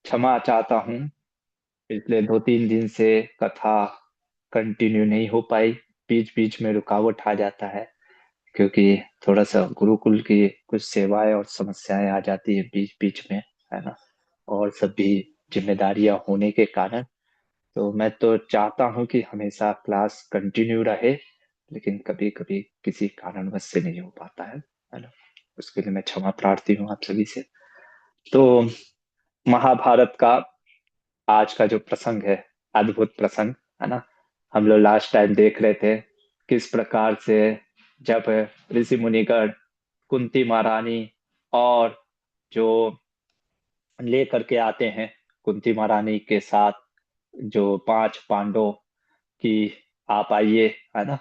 क्षमा चाहता हूँ। पिछले 2-3 दिन से कथा कंटिन्यू नहीं हो पाई। बीच बीच में रुकावट आ जाता है, क्योंकि थोड़ा सा गुरुकुल की कुछ सेवाएं और समस्याएं आ जाती है बीच बीच में, है ना। और सभी जिम्मेदारियां होने के कारण तो मैं तो चाहता हूँ कि हमेशा क्लास कंटिन्यू रहे, लेकिन कभी कभी किसी कारणवश से नहीं हो पाता है ना। उसके लिए मैं क्षमा प्रार्थी हूँ आप सभी से। तो महाभारत का आज का जो प्रसंग है, अद्भुत प्रसंग, है ना। हम लोग लास्ट टाइम देख रहे थे किस प्रकार से जब ऋषि मुनिगण कुंती महारानी और जो ले करके आते हैं कुंती महारानी के साथ जो 5 पांडव की आप आइए, है ना।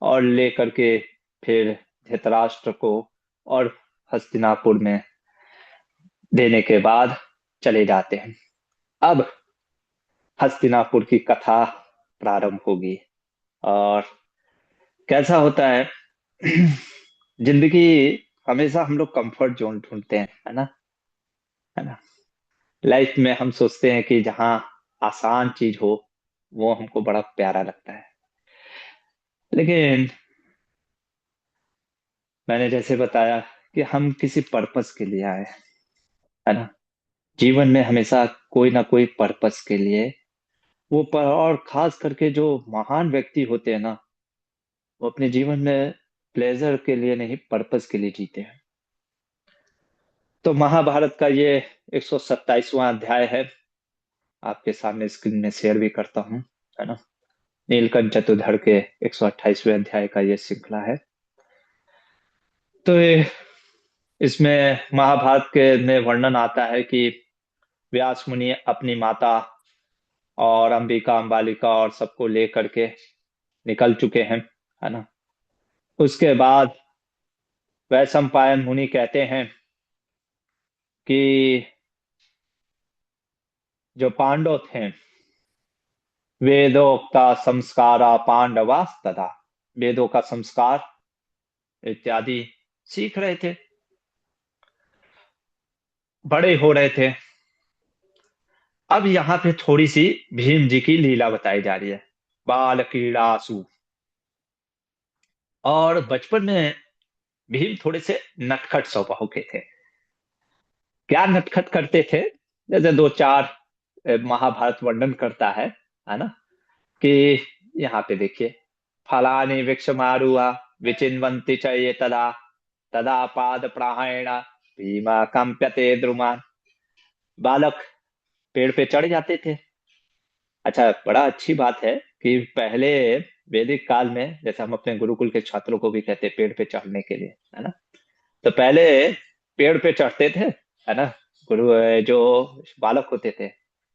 और ले करके फिर धृतराष्ट्र को और हस्तिनापुर में देने के बाद चले जाते हैं। अब हस्तिनापुर की कथा प्रारंभ होगी। और कैसा होता है जिंदगी, हमेशा हम लोग कंफर्ट जोन ढूंढते हैं, है ना। लाइफ में हम सोचते हैं कि जहाँ आसान चीज हो वो हमको बड़ा प्यारा लगता है। लेकिन मैंने जैसे बताया कि हम किसी पर्पस के लिए आए, है ना। जीवन में हमेशा कोई ना कोई पर्पस के लिए और खास करके जो महान व्यक्ति होते हैं ना, वो अपने जीवन में प्लेजर के लिए नहीं, पर्पस के लिए जीते हैं। तो महाभारत का ये 127वां अध्याय है। आपके सामने स्क्रीन में शेयर भी करता हूँ, है ना। नीलकंठ चतुर्धर के 128वें अध्याय का ये श्रृंखला है। तो इसमें महाभारत के में वर्णन आता है कि व्यास मुनि अपनी माता और अंबिका अंबालिका और सबको लेकर के निकल चुके हैं, है ना। उसके बाद वैशंपायन मुनि कहते हैं कि जो पांडव थे, वेदोक्ता संस्कारा पांडवास्तदा, वेदों का संस्कार इत्यादि सीख रहे थे, बड़े हो रहे थे। अब यहाँ पे थोड़ी सी भीम जी की लीला बताई जा रही है। बाल क्रीड़ासु। और बचपन में भीम थोड़े से नटखट स्वभाव के थे। क्या नटखट करते थे, जैसे दो चार महाभारत वर्णन करता है ना। कि यहाँ पे देखिए, फलानि वृक्षमारुहा विचिन्वन्ति च ये तदा तदा पाद प्रायेण भीमा कंप्यते द्रुमान। बालक पेड़ पे चढ़ जाते थे। अच्छा, बड़ा अच्छी बात है कि पहले वैदिक काल में, जैसे हम अपने गुरुकुल के छात्रों को भी कहते हैं पेड़ पे चढ़ने के लिए, है ना। तो पहले पेड़ पे चढ़ते थे, है ना। जो बालक होते थे।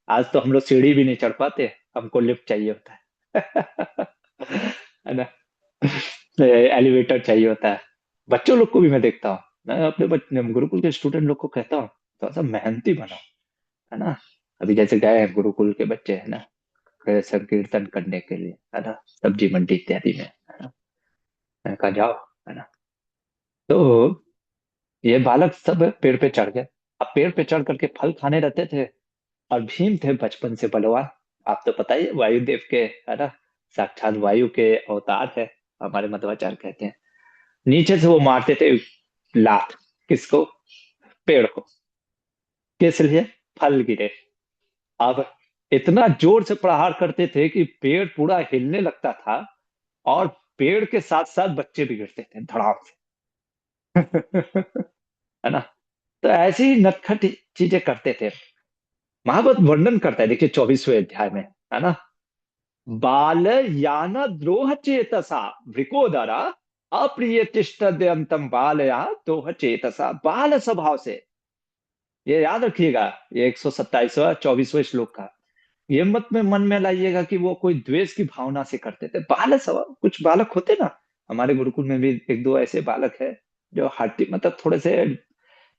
आज तो हम लोग सीढ़ी भी नहीं चढ़ पाते, हमको लिफ्ट चाहिए होता है है ना। एलिवेटर चाहिए होता है। बच्चों लोग को भी मैं देखता हूँ, मैं अपने गुरुकुल के स्टूडेंट लोग को कहता हूँ थोड़ा सा मेहनती बनो, है ना। अभी जैसे गए हैं गुरुकुल के बच्चे, है ना, संकीर्तन करने के लिए, है ना, सब्जी मंडी इत्यादि में, है ना। मैंने कहा जाओ, है ना। तो ये बालक सब पेड़ पे चढ़ गए। अब पेड़ पे चढ़ करके फल खाने रहते थे। और भीम थे बचपन से बलवान। आप तो पता ही है, वायुदेव के, है ना, साक्षात वायु के अवतार है, हमारे मध्वाचार्य कहते हैं। नीचे से वो मारते थे लात, किसको? पेड़ को। किस लिए? फल गिरे। अब इतना जोर से प्रहार करते थे कि पेड़ पूरा हिलने लगता था। और पेड़ के साथ साथ बच्चे भी गिरते थे धड़ाम से है ना। तो ऐसी ही नटखट चीजें करते थे। महाभारत वर्णन करता है, देखिए 24वें अध्याय में, है ना। बाल यान द्रोह चेतसा वृकोदरा अप्रिय तिष्ठद्यंतम बाल या द्रोह चेतसा, बाल स्वभाव से। ये याद रखिएगा, ये 127वां 24वें श्लोक का। ये मत में मन में लाइएगा कि वो कोई द्वेष की भावना से करते थे। बाल स्वभाव, कुछ बालक होते ना, हमारे गुरुकुल में भी एक दो ऐसे बालक है जो हट्टी, मतलब थोड़े से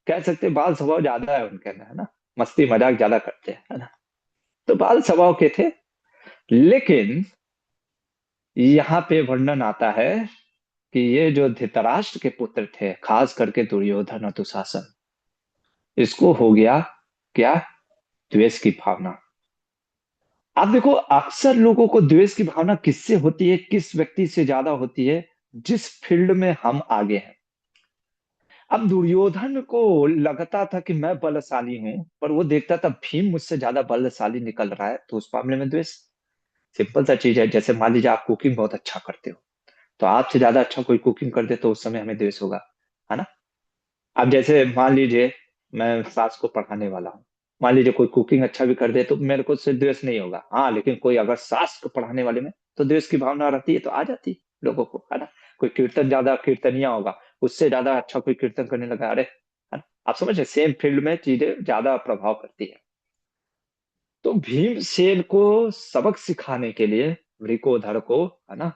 कह सकते हैं, बाल स्वभाव ज्यादा है उनके अंदर, है ना। मस्ती मजाक ज्यादा करते हैं, है ना। तो बाल स्वभाव के थे। लेकिन यहाँ पे वर्णन आता है कि ये जो धृतराष्ट्र के पुत्र थे, खास करके दुर्योधन और दुशासन, इसको हो गया क्या? द्वेष की भावना। आप देखो, अक्सर लोगों को द्वेष की भावना किससे होती है, किस व्यक्ति से ज्यादा होती है? जिस फील्ड में हम आगे हैं। अब दुर्योधन को लगता था कि मैं बलशाली हूं, पर वो देखता था भीम मुझसे ज्यादा बलशाली निकल रहा है, तो उस मामले में द्वेष। सिंपल सा चीज है, जैसे मान लीजिए आप कुकिंग बहुत अच्छा करते हो, तो आपसे ज्यादा अच्छा कोई कुकिंग कर दे तो उस समय हमें द्वेष होगा, है ना? अब जैसे मान लीजिए मैं सास को पढ़ाने वाला हूँ, मान लीजिए कोई कुकिंग अच्छा भी कर दे तो मेरे को उससे द्वेष नहीं होगा। हाँ, लेकिन कोई अगर सास को पढ़ाने वाले में तो द्वेष की भावना रहती है, तो आ जाती है लोगों को, है ना? कोई कीर्तन ज्यादा कीर्तनिया होगा, उससे ज्यादा अच्छा कोई कीर्तन करने लगा, अरे, है ना? आप समझ रहे, सेम फील्ड में चीजें ज्यादा प्रभाव करती है। तो भीमसेन को सबक सिखाने के लिए, वृकोधर को, है ना,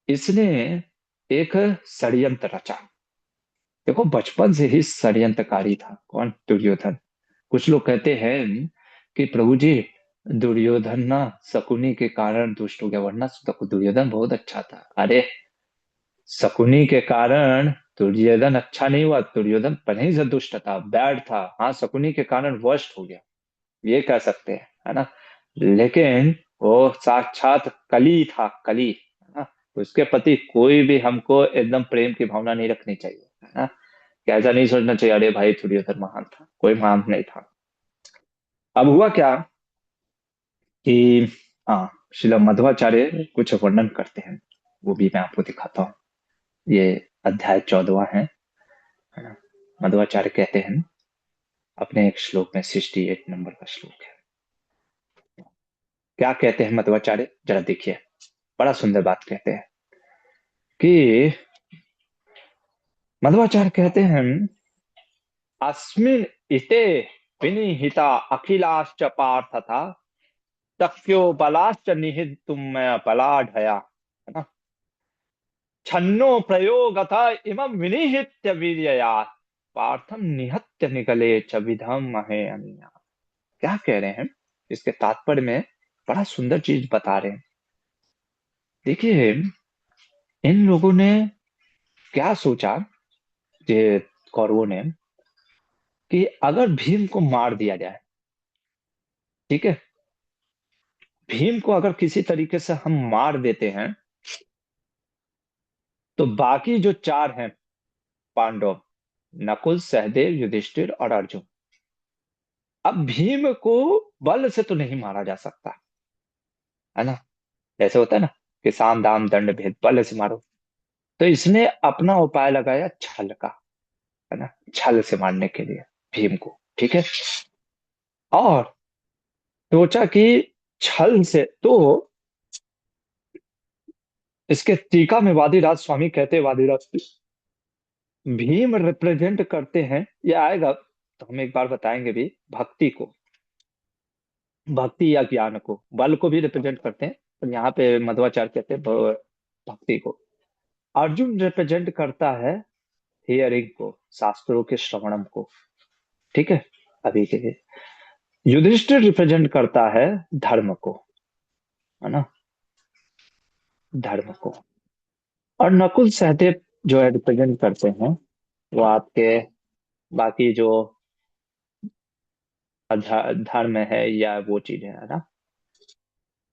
इसने एक षड्यंत्र रचा। देखो, बचपन से ही षड्यंत्रकारी था कौन? दुर्योधन। कुछ लोग कहते हैं कि प्रभु जी, दुर्योधन ना शकुनी के कारण दुष्ट हो गया, वरना तो दुर्योधन बहुत अच्छा था। अरे, शकुनी के कारण दुर्योधन अच्छा नहीं हुआ, दुर्योधन पहले ही से दुष्ट था, बैड था। हाँ, शकुनी के कारण वर्स्ट हो गया, ये कह सकते हैं, है ना? लेकिन वो साक्षात कली था, कली, है ना? उसके प्रति कोई भी हमको एकदम प्रेम की भावना नहीं रखनी चाहिए, है ना? कि ऐसा नहीं सोचना चाहिए अरे भाई दुर्योधन महान था, कोई महान नहीं था। अब हुआ क्या कि, हाँ, शिला मध्वाचार्य कुछ वर्णन करते हैं, वो भी मैं आपको दिखाता हूँ। ये अध्याय 14वां है ना? मध्वाचार्य कहते हैं अपने एक श्लोक में, 68 नंबर का श्लोक है। क्या कहते हैं मध्वाचार्य, जरा देखिए। बड़ा सुंदर बात कहते हैं कि, मध्वाचार्य कहते हैं, अस्मिन इते विनिहिता अखिलाश्च पार्थता, तक्यो बलाश्च निहितुम मैं बलाढया, है ना? छन्नो प्रयोगतः इमं विनिहित्य वीर्यया, पार्थम निहत्य निगले च विधम महे अनिया। क्या कह रहे हैं इसके तात्पर्य में? बड़ा सुंदर चीज बता रहे हैं। देखिए, इन लोगों ने क्या सोचा, ये कौरवों ने, कि अगर भीम को मार दिया जाए, ठीक है, भीम को अगर किसी तरीके से हम मार देते हैं, तो बाकी जो चार हैं पांडव, नकुल, सहदेव, युधिष्ठिर और अर्जुन, अब भीम को बल से तो नहीं मारा जा सकता, है ना? जैसे होता है ना कि साम दाम दंड भेद, बल से मारो। तो इसने अपना उपाय लगाया छल का, है ना? छल से मारने के लिए भीम को, ठीक है। और सोचा कि छल से तो, इसके टीका में वादिराज स्वामी कहते हैं, वादिराज, भीम रिप्रेजेंट करते हैं, ये आएगा तो हम एक बार बताएंगे भी, भक्ति को, भक्ति या ज्ञान को। बल को भी रिप्रेजेंट करते हैं, पर यहाँ पे मध्वाचार्य कहते हैं भक्ति को। अर्जुन रिप्रेजेंट करता है हियरिंग को, शास्त्रों के श्रवणम को, ठीक है, अभी के लिए। युधिष्ठिर रिप्रेजेंट करता है धर्म को, है ना, धर्म को। और नकुल सहदेव जो है रिप्रेजेंट करते हैं, वो आपके बाकी जो धर्म है या वो चीज है ना।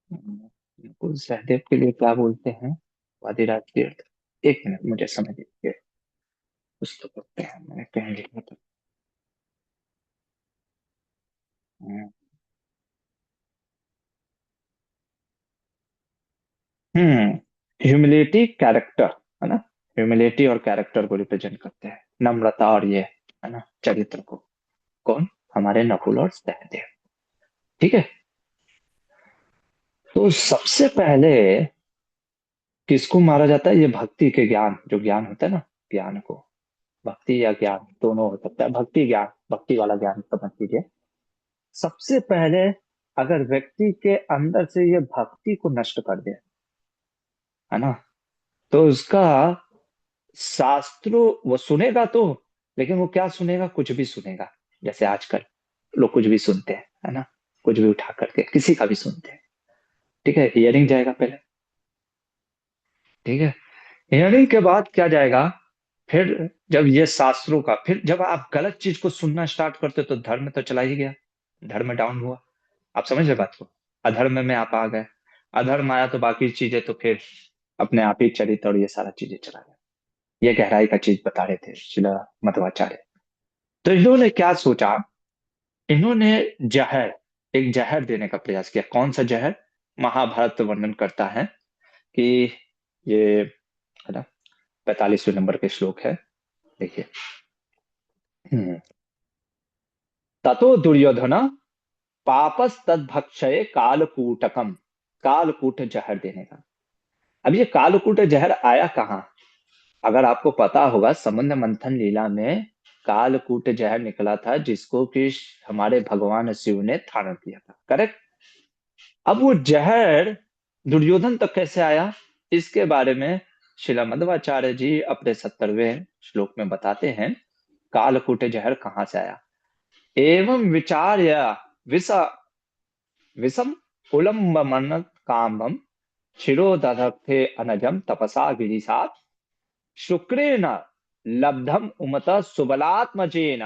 नकुल सहदेव के लिए क्या बोलते हैं? वादिराज तीर्थ। एक मिनट, मुझे समझ लीजिए, कुछ तो करते हैं, मैंने कहीं लिखा था। हम्म ह्यूमिलिटी कैरेक्टर, है ना? ह्यूमिलिटी और कैरेक्टर को रिप्रेजेंट करते हैं, नम्रता और ये, है ना, चरित्र को। कौन? हमारे नकुल और सहदेव, ठीक है। तो सबसे पहले किसको मारा जाता है? ये भक्ति के ज्ञान, जो ज्ञान होता है ना, ज्ञान को, भक्ति या ज्ञान दोनों हो सकता है, भक्ति ज्ञान, भक्ति वाला ज्ञान समझ लीजिए। सबसे पहले अगर व्यक्ति के अंदर से ये भक्ति को नष्ट कर दे, है ना, तो उसका शास्त्रों वो सुनेगा तो, लेकिन वो क्या सुनेगा? कुछ भी सुनेगा। जैसे आजकल लोग कुछ भी सुनते हैं, है ना, कुछ भी उठा करके किसी का भी सुनते हैं, ठीक है। हियरिंग जाएगा पहले, ठीक है। हियरिंग के बाद क्या जाएगा? फिर जब ये शास्त्रों का, फिर जब आप गलत चीज को सुनना स्टार्ट करते हो, तो धर्म तो चला ही गया, धर्म डाउन हुआ। आप समझ रहे बात को? अधर्म में आप आ गए, अधर्म आया तो बाकी चीजें तो फिर अपने आप ही चरित्र और ये सारा चीजें चला गया। ये गहराई का चीज बता रहे थे शिला मध्वाचार्य। तो इन्होंने क्या सोचा, इन्होंने जहर, एक जहर देने का प्रयास किया। कौन सा जहर? महाभारत वर्णन करता है कि ये, है ना, 45वें नंबर के श्लोक है, देखिए। हम्म। ततो दुर्योधन पापस तद्भक्षये कालकूटकम, कालकूट जहर देने का। अब ये कालकूट जहर आया कहाँ? अगर आपको पता होगा, समुद्र मंथन लीला में कालकूट जहर निकला था, जिसको कि हमारे भगवान शिव ने धारण किया था, करेक्ट? अब वो जहर दुर्योधन तक कैसे आया, इसके बारे में शिला मध्वाचार्य जी अपने 70वें श्लोक में बताते हैं, कालकूट जहर कहाँ से आया। एवं विचार्य विष विषम उलम्बमन कामम शिरोदधे अनजम तपसा गिरिसात् शुक्रेण लब्धम उमत सुबलात्मजेन।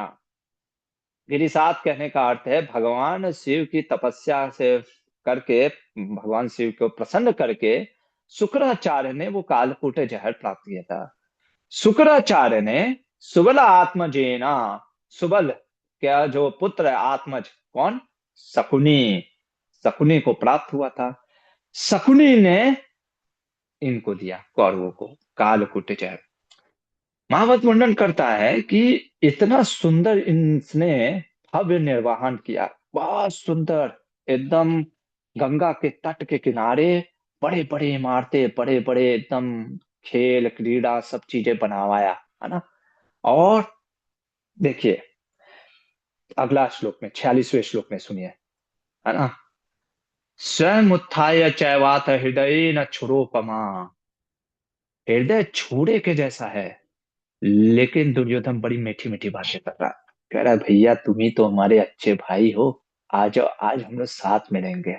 गिरिसात कहने का अर्थ है भगवान शिव की तपस्या से करके, भगवान शिव को प्रसन्न करके शुक्राचार्य ने वो कालकूट जहर प्राप्त किया था। शुक्राचार्य ने सुबल आत्मजेना, सुबल क्या जो पुत्र है, आत्मज कौन? शकुनी, शकुनी को प्राप्त हुआ था। शकुनी ने इनको दिया, कौरवों को, कालकूट जहर। महाभारत वर्णन करता है कि इतना सुंदर इसने भव्य निर्वहन किया, बहुत सुंदर, एकदम गंगा के तट के किनारे बड़े बड़े इमारतें, बड़े बड़े एकदम खेल क्रीड़ा सब चीजें बनवाया, है ना। और देखिए अगला श्लोक में, 46वें श्लोक में सुनिए, है ना। स्वयं उत्थाय चैवात हृदय न छुरोपमा, हृदय छुरे के जैसा है। लेकिन दुर्योधन बड़ी मीठी मीठी बातें कर रहा, कह रहा है भैया तुम ही तो हमारे अच्छे भाई हो, आ जाओ, आज हम लोग साथ में रहेंगे।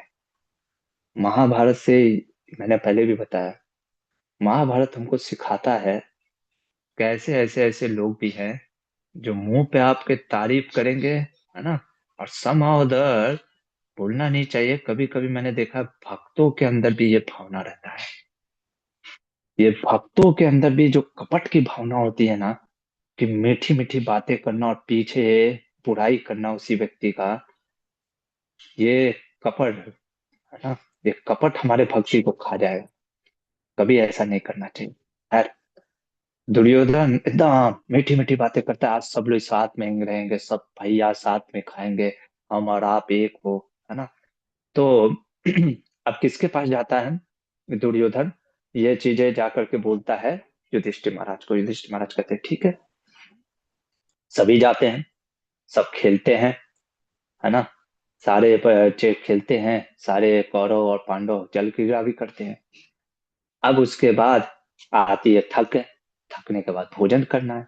महाभारत से, मैंने पहले भी बताया, महाभारत हमको सिखाता है कैसे ऐसे ऐसे लोग भी हैं जो मुंह पे आपके तारीफ करेंगे, है ना, और somehow अदर बोलना नहीं चाहिए। कभी कभी मैंने देखा भक्तों के अंदर भी ये भावना रहता है, ये भक्तों के अंदर भी जो कपट की भावना होती है ना, कि मीठी मीठी बातें करना और पीछे बुराई करना उसी व्यक्ति का, ये कपट, है ना, ये कपट हमारे भक्ति को खा जाएगा। कभी ऐसा नहीं करना चाहिए। खैर, दुर्योधन एकदम मीठी मीठी बातें करता है, आज सब लोग साथ में रहेंगे, सब भैया साथ में खाएंगे, हम और आप एक हो, है ना। तो अब किसके पास जाता है दुर्योधन, ये चीजें जाकर के बोलता है युधिष्ठिर महाराज को। युधिष्ठिर महाराज कहते हैं ठीक है। सभी जाते हैं, सब खेलते हैं, है ना, सारे बच्चे खेलते हैं, सारे कौरव और पांडव जल क्रीड़ा भी करते हैं। अब उसके बाद आती है थक, थकने के बाद भोजन करना है,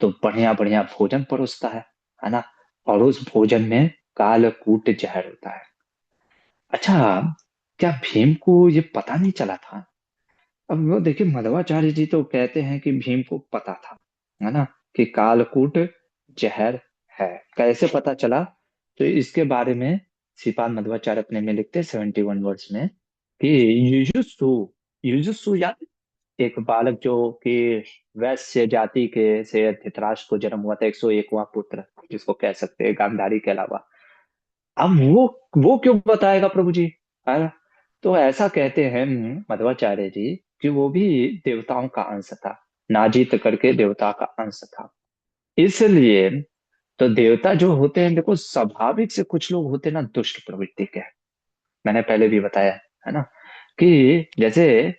तो बढ़िया बढ़िया भोजन परोसता है ना। और उस भोजन में कालकूट जहर होता है। अच्छा, क्या भीम को ये पता नहीं चला था? अब वो देखिए, मध्वाचार्य जी तो कहते हैं कि भीम को पता था, है ना, कि कालकूट जहर है। कैसे पता चला? तो इसके बारे में श्रीपाद मध्वाचार्य अपने में लिखते हैं 71 वर्ड्स में कि युजुत्सु, युजुत्सु याद, एक बालक जो कि वैश्य जाति के से धृतराष्ट्र को जन्म हुआ था, 101वां पुत्र जिसको कह सकते हैं गांधारी के अलावा। अब वो क्यों बताएगा प्रभु जी, है ना? तो ऐसा कहते हैं मध्वाचार्य जी कि वो भी देवताओं का अंश था, नाजीत करके देवता का अंश था। इसलिए तो देवता जो होते हैं, देखो स्वाभाविक से कुछ लोग होते हैं ना दुष्ट प्रवृत्ति के, मैंने पहले भी बताया, है ना, कि जैसे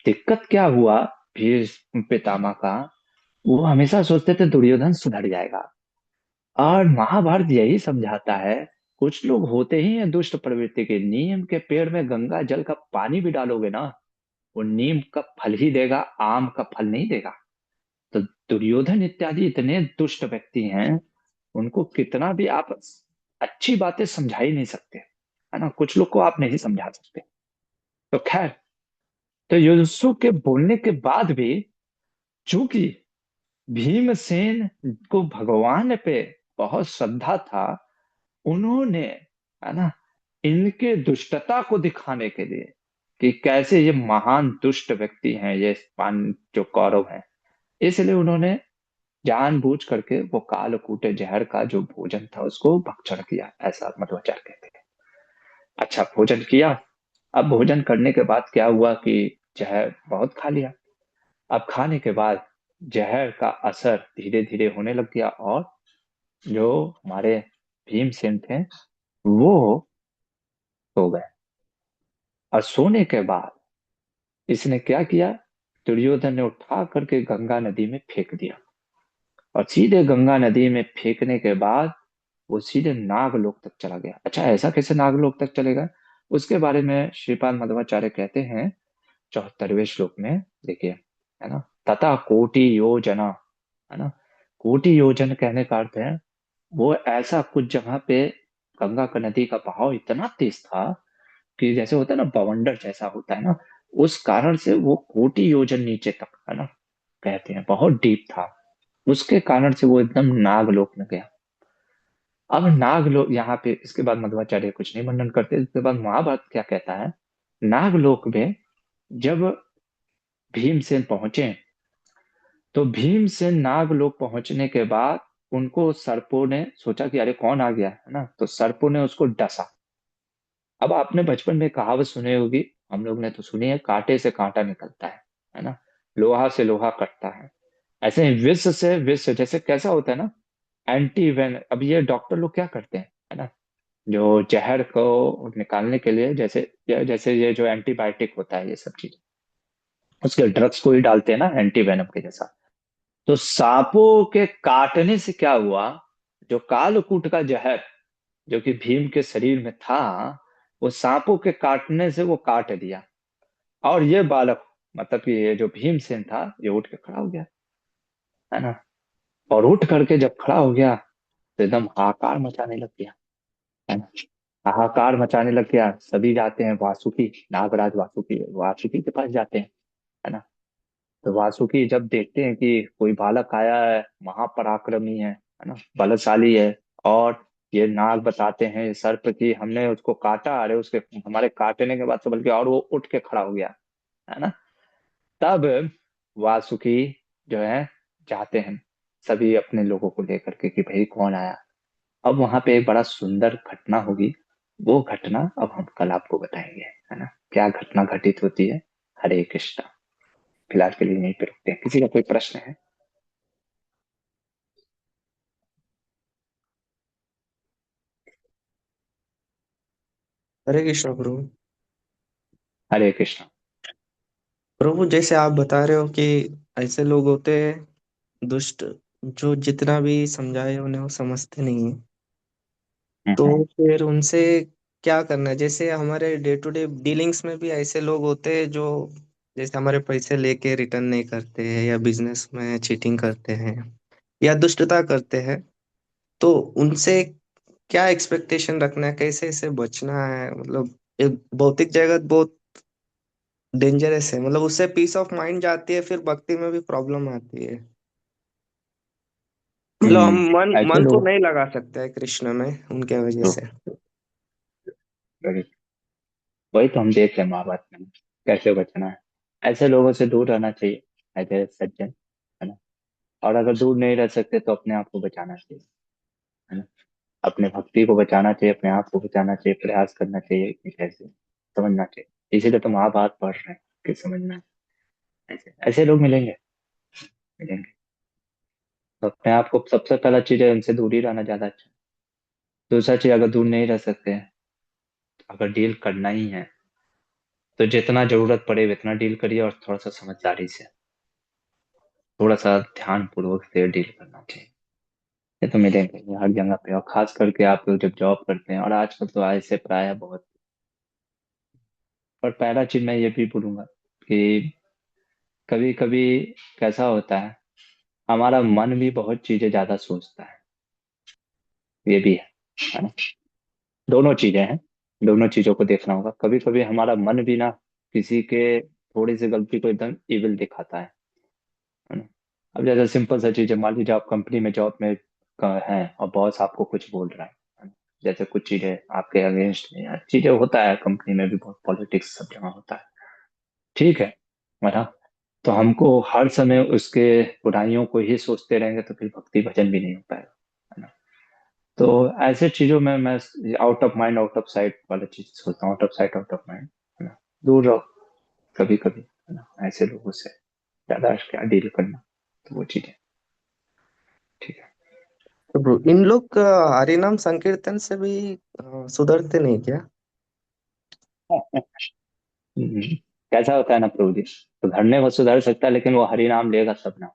दिक्कत क्या हुआ भीष्म पितामह का, वो हमेशा सोचते थे दुर्योधन सुधर जाएगा। और महाभारत यही समझाता है, कुछ लोग होते ही हैं दुष्ट प्रवृत्ति के। नीम के पेड़ में गंगा जल का पानी भी डालोगे ना, वो नीम का फल ही देगा, आम का फल नहीं देगा। तो दुर्योधन इत्यादि इतने दुष्ट व्यक्ति हैं, उनको कितना भी आप अच्छी बातें समझा ही नहीं सकते, है ना, कुछ लोग को आप नहीं समझा सकते। तो खैर, तो युधिष्ठिर के बोलने के बाद भी, चूंकि भीमसेन को भगवान पे बहुत श्रद्धा था, उन्होंने, है ना, इनके दुष्टता को दिखाने के लिए कि कैसे ये महान दुष्ट व्यक्ति हैं ये जो कौरव हैं, इसलिए उन्होंने जानबूझ करके वो कालकूट जहर का जो भोजन था उसको भक्षण किया, ऐसा मध्वाचार्य कहते हैं। अच्छा, भोजन किया। अब भोजन करने के बाद क्या हुआ कि जहर बहुत खा लिया। अब खाने के बाद जहर का असर धीरे धीरे होने लग गया, और जो हमारे भीमसेन थे वो सो गए। और सोने के बाद इसने क्या किया, दुर्योधन ने उठा करके गंगा नदी में फेंक दिया। और सीधे गंगा नदी में फेंकने के बाद वो सीधे नागलोक तक चला गया। अच्छा, ऐसा कैसे नागलोक तक चलेगा, उसके बारे में श्रीपाद मध्वाचार्य कहते हैं 74वें श्लोक में, देखिए, है ना, तथा कोटि योजना, है ना, कोटि योजन कहने का अर्थ है वो ऐसा कुछ जगह पे गंगा का नदी का बहाव इतना तेज था कि जैसे होता है ना बवंडर जैसा होता है ना, उस कारण से वो कोटि योजन नीचे तक, है ना, कहते हैं बहुत डीप था। उसके कारण से वो एकदम नागलोक में गया। अब नागलोक यहाँ पे इसके बाद मध्वाचार्य कुछ नहीं वर्णन करते, इसके बाद महाभारत क्या कहता है, नागलोक में जब भीमसेन पहुंचे, तो भीमसेन नागलोक पहुंचने के बाद उनको सर्पों ने सोचा कि अरे कौन आ गया, है ना, तो सर्पों ने उसको डसा। अब आपने बचपन में कहावत सुनी होगी, हम लोग ने तो सुनी है, कांटे से कांटा निकलता है ना, लोहा से लोहा कटता है। ऐसे ही विष से विष, जैसे कैसा होता है ना, एंटी वेन, अब ये डॉक्टर लोग क्या करते हैं, है ना, जो जहर को निकालने के लिए, जैसे जैसे ये जो एंटीबायोटिक होता है ये सब चीज, उसके ड्रग्स को ही डालते हैं ना एंटी वेनम के जैसा। तो सांपों के काटने से क्या हुआ, जो कालकूट का जहर जो कि भीम के शरीर में था, वो सांपों के काटने से वो काट दिया। और ये बालक, मतलब कि ये जो भीमसेन था, ये उठ के खड़ा हो गया, है ना। और उठ करके जब खड़ा हो गया तो एकदम हाहाकार मचाने लग गया, है ना, हाहाकार मचाने लग गया। सभी जाते हैं वासुकी, नागराज वासुकी, वासुकी के पास जाते हैं, है ना। तो वासुकी जब देखते हैं कि कोई बालक आया है, महापराक्रमी है ना, बलशाली है, और ये नाग बताते हैं सर्प की हमने उसको काटा, अरे उसके हमारे काटने के बाद तो बल्कि और वो उठ के खड़ा हो गया, है ना। तब वासुकी जो है जाते हैं सभी अपने लोगों को लेकर के कि भाई कौन आया। अब वहां पे एक बड़ा सुंदर घटना होगी, वो घटना अब हम कल आपको बताएंगे, है ना, क्या घटना घटित होती है। हरे कृष्णा। फिलहाल के लिए यहीं पे रुकते हैं, किसी का कोई प्रश्न है। हरे कृष्ण प्रभु। हरे कृष्णा। प्रभु जैसे आप बता रहे हो कि ऐसे लोग होते हैं दुष्ट, जो जितना भी समझाए उन्हें वो समझते नहीं है। तो हम्म। फिर उनसे क्या करना है? जैसे हमारे डे टू डे डीलिंग्स में भी ऐसे लोग होते हैं जो जैसे हमारे पैसे लेके रिटर्न नहीं करते हैं, या बिजनेस में चीटिंग करते हैं, या दुष्टता करते हैं। तो उनसे क्या एक्सपेक्टेशन रखना है, कैसे इससे बचना है? मतलब एक भौतिक जगत बहुत डेंजरस है, मतलब उससे पीस ऑफ माइंड जाती है, फिर भक्ति में भी प्रॉब्लम आती है। मतलब हम मन ऐसे मन तो लोग, नहीं लगा सकते हैं कृष्ण में उनके वजह तो से। वही तो हम देख रहे हैं महाभारत में, कैसे बचना है। ऐसे लोगों से दूर रहना चाहिए, ऐसे सज्जन, है ना। और अगर दूर नहीं रह सकते तो अपने आप को बचाना चाहिए, है ना, अपने भक्ति को बचाना चाहिए, अपने आप को बचाना चाहिए, प्रयास करना चाहिए कि कैसे समझना चाहिए। इसीलिए तो महाभारत पढ़ रहे हैं कि समझना है। ऐसे ऐसे लोग मिलेंगे, मिलेंगे। तो अपने आप को सबसे पहला चीज है उनसे दूर ही रहना ज्यादा अच्छा है। दूसरा चीज, अगर दूर नहीं रह सकते हैं, अगर डील करना ही है तो जितना जरूरत पड़े उतना डील करिए, और थोड़ा सा समझदारी से, थोड़ा सा ध्यान पूर्वक से डील करना चाहिए। ये तो मिलेंगे ये हर जगह पे, और खास करके आप लोग जब जॉब करते हैं, और आजकल तो ऐसे प्राय बहुत। और पहला चीज मैं ये भी बोलूंगा कि कभी कभी कैसा होता है, हमारा मन भी बहुत चीजें ज्यादा सोचता है, ये भी है ना। दोनों चीजें हैं, दोनों चीजों को देखना होगा। कभी कभी हमारा मन भी ना किसी के थोड़ी सी गलती को एकदम इविल दिखाता है ना। अब जैसे सिंपल सा चीज है, मान लीजिए आप कंपनी में जॉब में हैं और बॉस आपको कुछ बोल रहा है ना? जैसे कुछ चीजें आपके अगेंस्ट में, या चीजें होता है कंपनी में भी, बहुत पॉलिटिक्स सब जगह होता है, ठीक है ना। तो हमको हर समय उसके बुराइयों को ही सोचते रहेंगे तो फिर भक्ति भजन भी नहीं हो पाएगा, है ना। तो ऐसे चीजों में मैं out of mind out of site वाला चीज सोचता हूँ, out of sight out of mind, है ना। दूर रहो कभी कभी, है ना, ऐसे लोगों से ज्यादा क्या डील करना, तो वो चीजें, ठीक तो ब्रो, इन लोग का हरिनाम संकीर्तन से भी सुधरते नहीं क्या? है। कैसा होता है ना प्रभु जी, सुधरने को सुधर सकता है, लेकिन वो हरि नाम लेगा सब ना।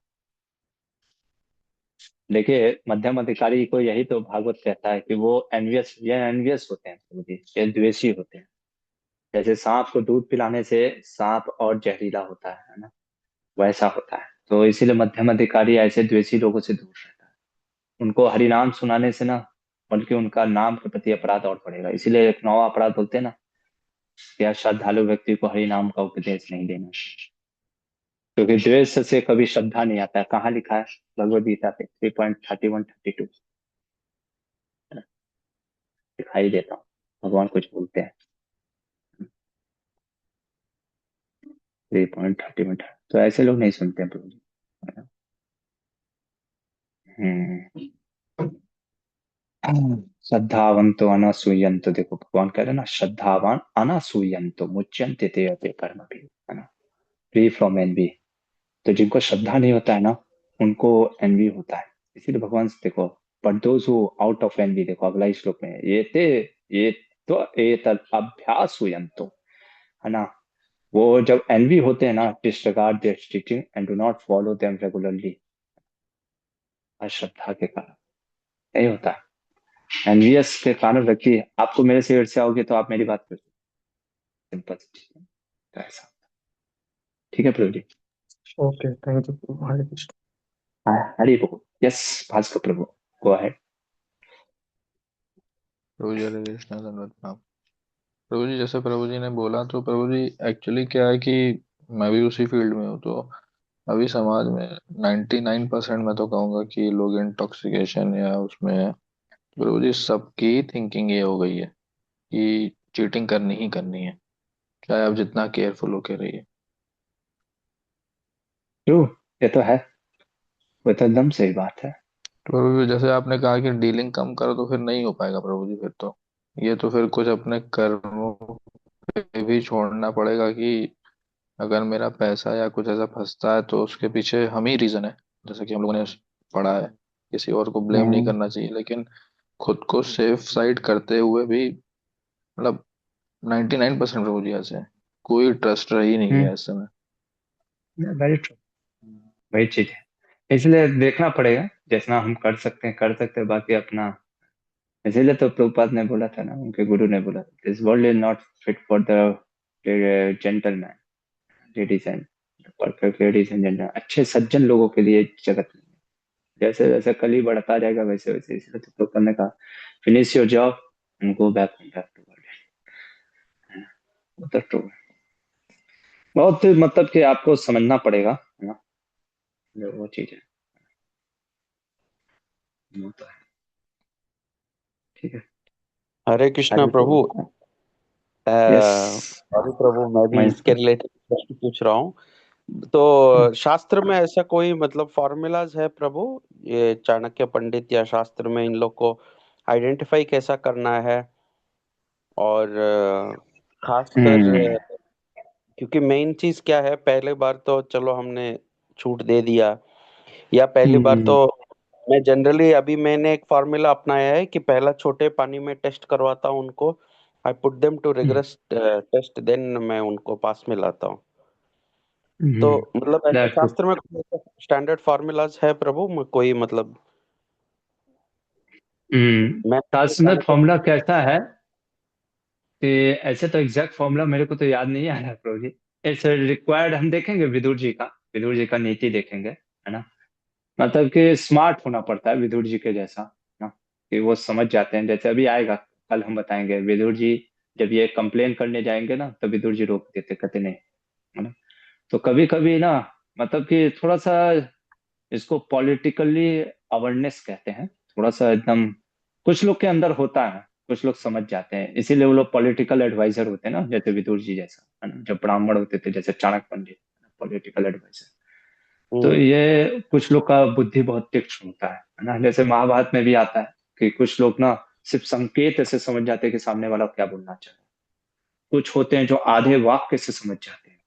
देखिए मध्यम अधिकारी को यही तो भागवत कहता है कि वो एनवियस, ये एनवियस होते हैं प्रभु जी, ये द्वेषी होते हैं। जैसे सांप को दूध पिलाने से सांप और जहरीला होता है ना, वैसा होता है। तो इसीलिए मध्यम अधिकारी ऐसे द्वेषी लोगों से दूर रहता है। उनको हरि नाम सुनाने से ना, बल्कि उनका नाम के प्रति अपराध और बढ़ेगा। इसीलिए एक नौवा अपराध बोलते हैं ना, क्या श्रद्धालु व्यक्ति को हरि नाम का उपदेश नहीं देना, क्योंकि द्वेष से कभी श्रद्धा नहीं आता है। कहाँ लिखा है? भगवद गीता पे 3.31-32 दिखाई देता हूँ, भगवान कुछ बोलते हैं। 3.31, तो ऐसे लोग नहीं सुनते हैं प्रभु जी, है ना? श्रद्धावंतो अनासूयंतो, देखो भगवान कह रहे हैं ना, श्रद्धावान अनासूयंतो मुच्यन्ते ते अते कर्म भी, है ना, फ्री फ्रॉम एनवी। तो जिनको श्रद्धा नहीं होता है ना, उनको एनवी होता है। इसीलिए भगवान से देखो, but those who out of envy, देखो अगला ही श्लोक में, ये तो एतद अभ्यास हुयंतो, है ना। वो जब एनवी होते हैं ना, disregard their teaching and do not follow them regularly, अश्रद्धा के कारण नहीं होता है। एनवीएस के कारण व्यक्ति, आपको मेरे से ईर्ष्या होगी तो आप मेरी बात कर, सिंपल सी चीज है। तो ऐसा, ठीक है प्रभु जी। ओके, थैंक यू, हरे कृष्ण। हाँ, हरि बोल। यस, भास्कर प्रभु, गो अहेड। प्रभु जी हरे कृष्णा, धन्यवाद प्रणाम। प्रभु जी जैसे प्रभु जी ने बोला, तो प्रभु जी एक्चुअली क्या है कि मैं भी उसी फील्ड में हूँ। तो अभी समाज में 99% मैं तो कहूँगा कि लोग इंटॉक्सिकेशन या उसमें है। प्रभु जी सबकी थिंकिंग ये हो गई है कि चीटिंग करनी ही करनी है, चाहे आप जितना केयरफुल होके रहिए। ट्रू, ये तो है, वो तो एकदम सही बात है। तो प्रभु जी जैसे आपने कहा कि डीलिंग कम करो, तो फिर नहीं हो पाएगा प्रभु जी। फिर तो ये तो फिर कुछ अपने कर्मों पे भी छोड़ना पड़ेगा कि अगर मेरा पैसा या कुछ ऐसा फंसता है तो उसके पीछे हम ही रीजन है। जैसे कि हम लोगों ने पढ़ा है, किसी और को ब्लेम नहीं हम्म करना चाहिए, लेकिन खुद को सेफ साइड करते हुए भी मतलब 99% प्रभु जी ऐसे हैं, कोई ट्रस्ट रही नहीं हम्म, है इस समय। वेरी ट्रू, वही चीज है। इसलिए देखना पड़ेगा, जितना हम कर सकते हैं, बाकी अपना। इसीलिए तो प्रभुपाद ने बोला था ना, उनके गुरु ने बोला, this world is not fit for the gentleman, ladies and perfect ladies and gentle, अच्छे सज्जन लोगों के लिए जगत नहीं है। जैसे जैसे कली बढ़ता जाएगा वैसे वैसे, इसलिए तो प्रभुपाद ने कहा, finish your job and go back to world, वो तो true है। बहुत मतलब कि आपको समझना पड़ेगा, है ना, वो चीज है, वो तो है, ठीक है। हरे कृष्णा हरि बोल। प्रभु। यस, सॉरी प्रभु, मैं भी मैं, इसके रिलेटेड प्रश्न पूछ रहा हूँ। तो शास्त्र में ऐसा कोई मतलब फॉर्मूलाज है प्रभु, ये चाणक्य पंडित या शास्त्र में इन लोग को आइडेंटिफाई कैसा करना है? और खासकर हम्म क्योंकि मेन चीज क्या है, पहले बार तो चलो हमने छूट दे दिया, या पहली बार तो हम्म मैं जनरली अभी मैंने एक फॉर्मूला अपनाया है कि पहला छोटे पानी में टेस्ट करवाता हूँ उनको, I put them to rigorous test, then मैं उनको पास में लाता हूँ। तो मतलब ऐसे दैट्स शास्त्र में कोई स्टैंडर्ड फॉर्मूलाज है प्रभु, कोई मतलब मैं शास्त्र में जाने को। फॉर्मूला कैसा है कि, ऐसे तो एग्जैक्ट फॉर्मूला मेरे को तो याद नहीं आ रहा है प्रभु जी। ऐसे रिक्वायर्ड हम देखेंगे विदुर जी का नीति देखेंगे, है ना। मतलब कि स्मार्ट होना पड़ता है विदुर जी के जैसा ना, कि वो समझ जाते हैं। जैसे अभी आएगा, कल हम बताएंगे, विदुर जी जब ये कंप्लेन करने जाएंगे ना, तो विदुर जी रोक देते, कहते नहीं, है ना। तो कभी कभी ना, मतलब कि थोड़ा सा इसको पॉलिटिकली अवेयरनेस कहते हैं, थोड़ा सा एकदम कुछ लोग के अंदर होता है, कुछ लोग समझ जाते हैं, इसीलिए वो लोग पॉलिटिकल एडवाइजर होते हैं ना, जैसे विदुर जी जैसा, है ना, जब ब्राह्मण होते थे जैसे चाणक्य पंडित, पॉलिटिकल एडवाइजर। तो हम्म। ये कुछ लोग का बुद्धि बहुत तीक्ष्ण होता है ना, जैसे महाभारत में भी आता है कि कुछ लोग ना सिर्फ संकेत से समझ जाते हैं कि सामने वाला क्या बोलना चाह रहा है। कुछ होते हैं जो आधे वाक्य से समझ जाते हैं,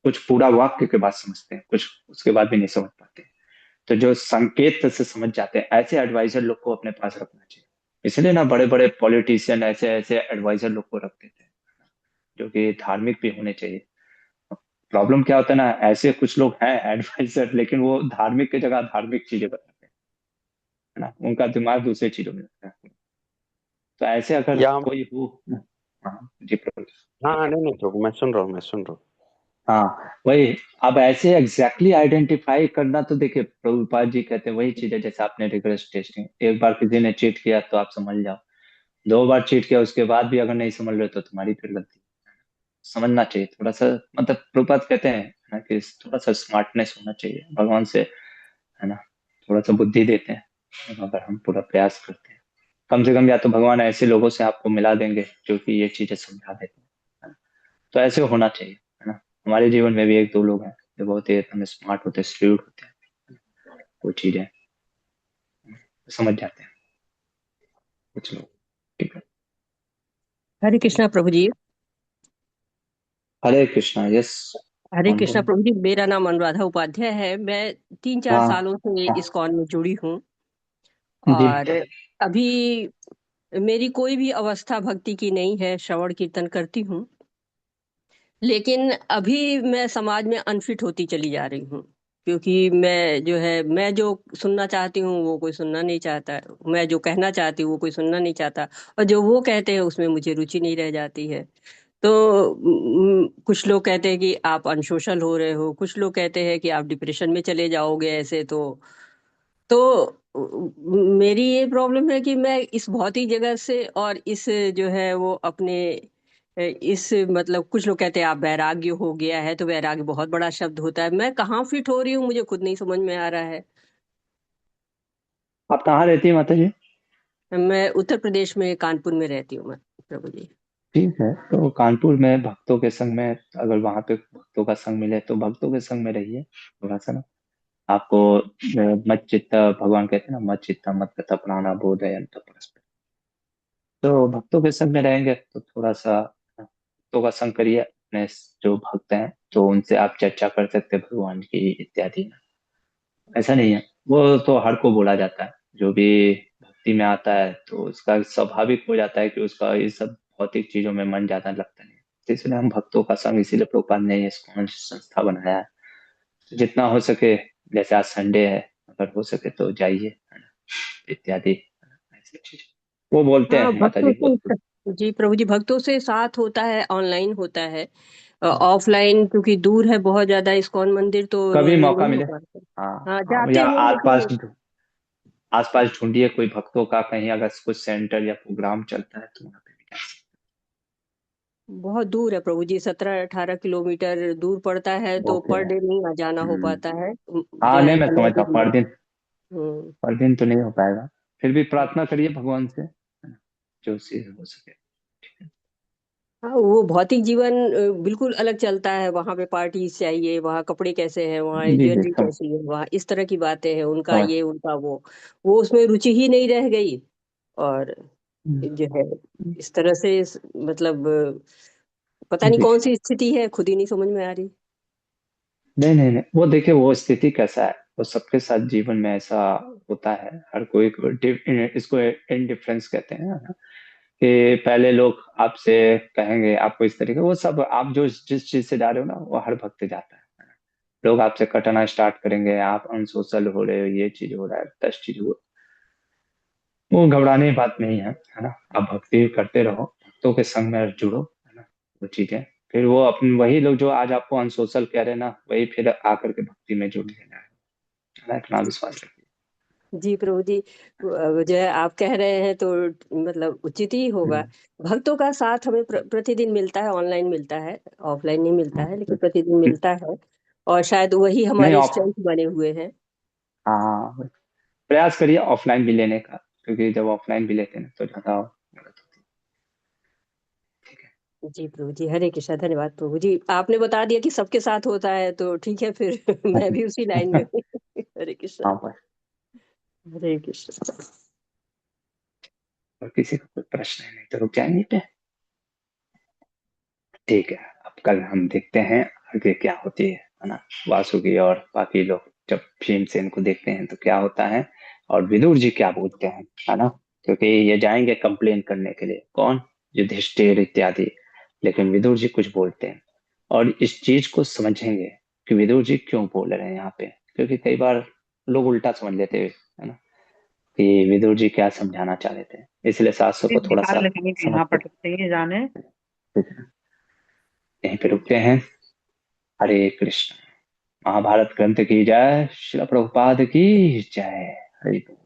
कुछ पूरा वाक्य के बाद समझते हैं, कुछ उसके बाद भी नहीं समझ पाते। तो जो संकेत से समझ जाते हैं ऐसे एडवाइजर लोग को अपने पास रखना चाहिए। इसलिए ना बड़े बड़े पॉलिटिशियन ऐसे ऐसे एडवाइजर लोग को रखते थे, जो कि धार्मिक भी होने चाहिए। प्रॉब्लम क्या होता है ना, ऐसे कुछ लोग हैं एडवाइजर, लेकिन वो धार्मिक की जगह धार्मिक चीजें बताते हैं, है ना, उनका दिमाग दूसरी चीजों में लगता है। तो ऐसे अगर या हम कोई हो। हाँ जी प्रभु। हाँ हाँ, नहीं नहीं प्रभु, मैं सुन रहा हूँ, मैं सुन रहा हूँ। हाँ वही, अब ऐसे एग्जैक्टली आइडेंटिफाई करना, तो देखिए प्रभुपाद जी कहते हैं वही चीज है जैसे आपने रिग्रेस टेस्टिंग, एक बार किसी ने चीट किया तो आप समझ जाओ, दो बार चीट किया उसके बाद भी अगर नहीं समझ रहे तो तुम्हारी फिर गलती। समझना चाहिए थोड़ा सा, मतलब प्रभुपाद कहते हैं ना कि थोड़ा सा स्मार्टनेस होना चाहिए भगवान से, है ना, थोड़ा सा बुद्धि देते हैं अगर हम पूरा प्रयास करते हैं। कम से कम या तो भगवान ऐसे लोगों से आपको मिला देंगे जो कि ये चीजें समझा देते हैं, है ना? तो ऐसे होना चाहिए, है ना। हमारे जीवन में भी एक दो लोग हैं जो बहुत ही एकदम स्मार्ट होते हैं, स्hrewd होते हैं, वो चीजें समझ जाते हैं कुछ लोग। ठीक है। हरे कृष्णा प्रभु जी। हरे कृष्णा। यस। हरे कौन कृष्णा बोल। प्रभु जी, मेरा नाम अनुराधा उपाध्याय है। मैं 3-4 हाँ सालों से हाँ इस्कॉन में जुड़ी हूँ। जी। और अभी मेरी कोई भी अवस्था भक्ति की नहीं है, श्रवण कीर्तन करती हूँ। लेकिन अभी मैं समाज में अनफिट होती चली जा रही हूँ, क्योंकि मैं जो सुनना चाहती हूँ वो कोई सुनना नहीं चाहता, मैं जो कहना चाहती हूँ वो कोई सुनना नहीं चाहता, और जो वो कहते हैं उसमें मुझे रुचि नहीं रह जाती है। तो कुछ लोग कहते हैं कि आप अनसोशल हो रहे हो, कुछ लोग कहते हैं कि आप डिप्रेशन में चले जाओगे ऐसे। मेरी ये प्रॉब्लम है कि मैं इस भौतिक जगत से और इस जो है वो अपने इस मतलब कुछ लोग कहते हैं आप वैराग्य हो गया है, तो वैराग्य बहुत बड़ा शब्द होता है। मैं कहाँ फिट हो रही हूँ मुझे खुद नहीं समझ में आ रहा है। आप कहाँ रहती है माता जी। मैं उत्तर प्रदेश में कानपुर में रहती हूँ मैं, प्रभु जी। ठीक है, तो कानपुर में भक्तों के संग में, अगर वहां पे भक्तों का संग मिले तो भक्तों के संग में रहिए थोड़ा सा ना। आपको मत चित्ता, भगवान कहते हैं ना, मत चित्ता मत गता प्राणा बोधयंत परस्पर। तो भक्तों के संग में रहेंगे तो थोड़ा सा भक्तों का संग करिए, अपने जो भक्त हैं तो उनसे आप चर्चा कर सकते हैं भगवान की इत्यादि। ऐसा नहीं है, वो तो हर को बोला जाता है, जो भी भक्ति में आता है तो उसका स्वाभाविक हो जाता है कि उसका ये सब भौतिक चीजों में मन ज्यादा लगता नहीं है। तो इसलिए हम भक्तों का संग, इसीलिए प्रभुपाद ने ये इस्कॉन संस्था बनाया है। तो जितना हो सके, जैसे आज संडे है, अगर हो सके तो जाइए, है ना, इत्यादि ऐसी चीज वो बोलते हाँ, हैं माता जी भक्तों बहुत। से, जी प्रभु जी, भक्तों से साथ होता है, ऑनलाइन होता है। ऑफलाइन क्योंकि दूर है बहुत ज्यादा इस्कॉन मंदिर, तो कभी रोज रोज मौका नहीं हो मिले। पाता। हाँ हाँ, हाँ, जाते या हैं आसपास, लेकिन आसपास ढूंढिए कोई भक्तों का, कहीं अगर कुछ सेंटर या प्रोग्राम चलता है तो वहाँ पे भी जा सकते बहुत दूर है प्रभु जी, 17-18 किलोमीटर दूर पड़ता है, हैं। तो ओके। पर डे नहीं आ जाना हो पाता है। हाँ जो नहीं, है मैं 15 समझता हूँ, दिन में। हम्म। पर दिन तो नहीं हो पाएगा। फिर भी प्रार्थना करिए भगवान से, है ना, जो चीज हो सके। हाँ, वो भौतिक जीवन बिल्कुल अलग चलता है। वहां पे पार्टीज चाहिए, वहाँ कपड़े कैसे हैं, वहाँ जी जी ज्वेलरी समझ कैसी है, वहाँ इस तरह की बातें हैं, उनका समझ। ये उनका वो उसमें रुचि ही नहीं रह गई। और हम्म, जो है इस तरह से मतलब पता नहीं जी। कौन सी स्थिति है, खुद ही नहीं समझ में आ रही। नहीं नहीं नहीं, वो देखिए वो स्थिति कैसा है, वो सबके साथ जीवन में ऐसा होता है, हर कोई को इसको इनडिफरेंस कहते हैं ना, कि पहले लोग आपसे कहेंगे आपको इस तरीके, वो सब आप जो जिस चीज से जा रहे हो ना वो हर भक्त जाता है। लोग आपसे कटना स्टार्ट करेंगे, आप अनसोशल हो रहे हो, ये चीज हो रहा है, 10 चीज हो, वो घबराने की बात नहीं है ना। आप भक्ति करते रहो, भक्तों के संग में जुड़ो, है ना, वो चीजें फिर वो अपने वही लोग जो आज आपको अनसोशल कह रहे हैं ना, वही फिर आकर के भक्ति में जुड़ लेना है ना, इतना विश्वास रखिए। जी प्रभु जी, जो है आप कह रहे हैं तो मतलब उचित ही होगा। हम्म, भक्तों का साथ हमें प्रतिदिन मिलता है, ऑनलाइन मिलता है, ऑफलाइन नहीं मिलता है, लेकिन प्रतिदिन मिलता है। और शायद वही नहीं हमारे ऑफ, स्ट्रेंथ बने हुए हैं। हाँ प्रयास करिए ऑफलाइन भी लेने का, क्योंकि जब ऑफलाइन भी लेते हैं ना तो ज्यादा मदद होती है। जी प्रभु जी, हरे कृष्णा। धन्यवाद प्रभु जी, आपने बता दिया कि सबके साथ होता है तो ठीक है फिर मैं भी उसी लाइन में हूँ। हरे कृष्णा। हाँ बस। हरे कृष्णा। और किसी को कोई प्रश्न है नहीं तो रुक जाएंगे पे। ठीक है, अब कल हम देखते हैं आगे क्या होती है ना। वासुकी और बाकी लोग जब भीमसेन को देखते हैं तो क्या होता है, और विदुर जी क्या बोलते हैं, है ना। क्योंकि ये जाएंगे कंप्लेन करने के लिए, कौन, युधिष्ठिर इत्यादि, लेकिन विदुर जी कुछ बोलते हैं। और इस चीज को समझेंगे कि विदुर जी क्यों बोल रहे हैं यहाँ पे, क्योंकि कई बार लोग उल्टा समझ लेते हैं, है ना, कि विदुर जी क्या समझाना चाह रहे थे। इसलिए शास्त्र को थोड़ा सा निकाल लेंगे कि समझ यहाँ के पर सकते जाने। यहीं पे रुकते हैं। हरे कृष्ण। महाभारत ग्रंथ की जय, श्रील प्रभुपाद की जय। हरि बोल।